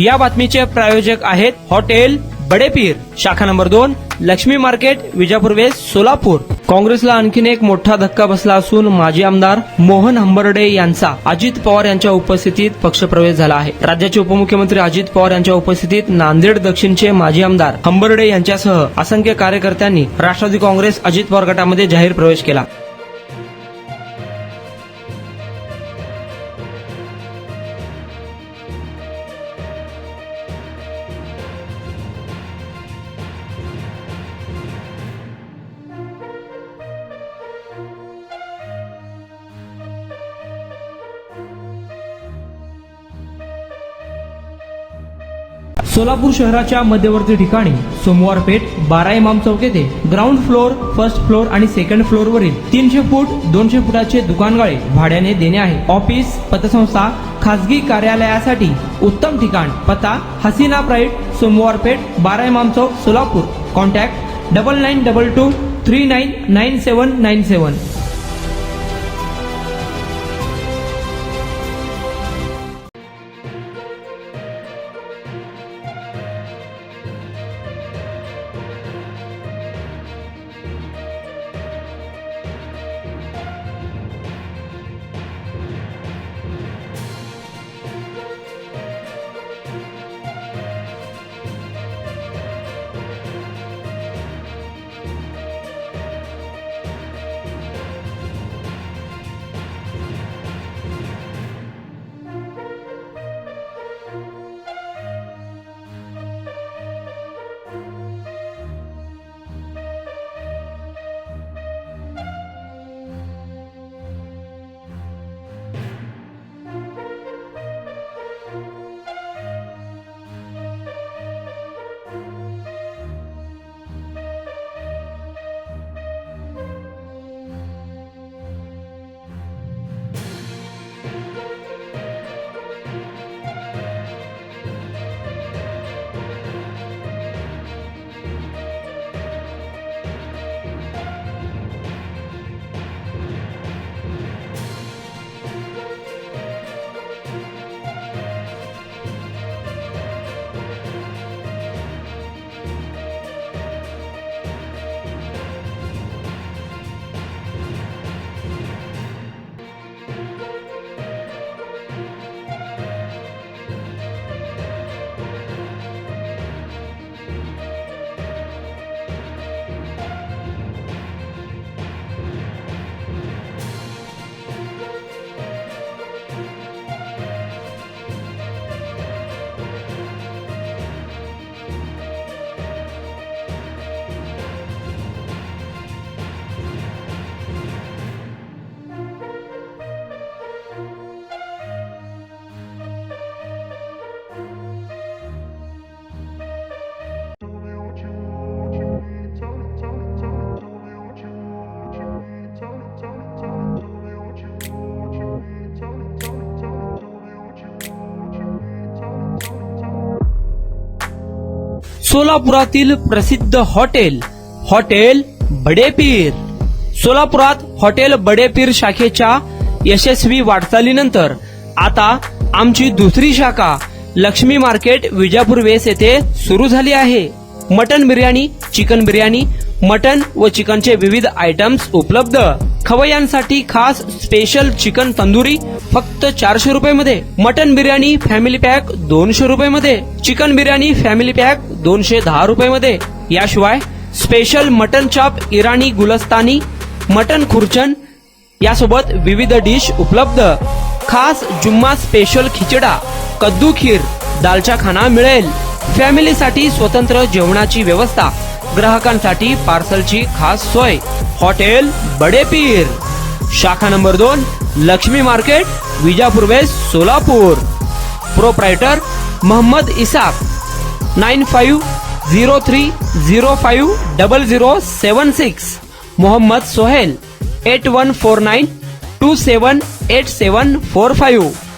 या बातमीचे प्रायोजक आहेत हॉटेल बडेपीर, शाखा number 2, Lakshmi market, Vijapur west, Solapur. काँग्रेसला आणखीन एक मोठा धक्का बसला असून माजी आमदार मोहन हंबर्डे यांचा अजित पवार यांच्या उपस्थितीत पक्षप्रवेश झाला आहे. राज्याचे उपमुख्यमंत्री अजित पवार यांच्या उपस्थितीत नांदेड दक्षिणचे माजी आमदार हंबर्डे यांच्यासह असंख्य कार्यकर्त्यांनी राष्ट्रवादी काँग्रेस अजित पवार गटामध्ये जाहीर प्रवेश केला. सोलापूर शहराच्या मध्यवर्ती ठिकाणी सोमवार पेठ 12 इमाम चौक येथे ग्राउंड फ्लोर, फर्स्ट फ्लोर आणि सेकंड फ्लोर वरील 300 फूट 200 फुटाचे दुकानगाळे भाड्याने देणे आहे. ऑफिस, पतसंस्था, खासगी कार्यालयासाठी उत्तम ठिकाण. पत्ता हसीना प्राईड, सोमवार पेठ 12 इमाम चौक, सोलापूर. कॉन्टॅक्ट 9922 399797. सोलापुरातील प्रसिद्ध हॉटेल बडेपीर. सोलापुरात हॉटेल बडेपीर शाखेच्या यशस्वी वाटचालीनंतर आता आमची दुसरी शाखा लक्ष्मी मार्केट, विजापूर वेस्ट येथे सुरू झाली आहे. Mutton biryani, chicken biryani, mutton व चिकनचे विविध आयटम्स उपलब्ध. खवय्यांसाठी खास स्पेशल चिकन तंदुरी फक्त 400 रुपये मध्ये. मटन बिर्याणी फॅमिली पॅक 200 रुपये मध्ये. चिकन बिर्याणी फॅमिली पॅक 210 रुपये मध्ये. याशिवाय स्पेशल मटन चाप, इराणी गुलस्तानी, मटन खुर्चन यासोबत विविध डिश उपलब्ध. खास जुम्मा स्पेशल खिचडा, कद्दू खीर, दालचा खाना मिळेल. फॅमिलीसाठी स्वतंत्र जेवणाची व्यवस्था, ग्राहकांसाठी पार्सलची खास सोय. हॉटेल बडेपीर, शाखा number 2, Lakshmi market, Vijapur west, Solapur. Proprietor Mohammed Isaq. 9503050076. Mohammed Sohail. 8149278745.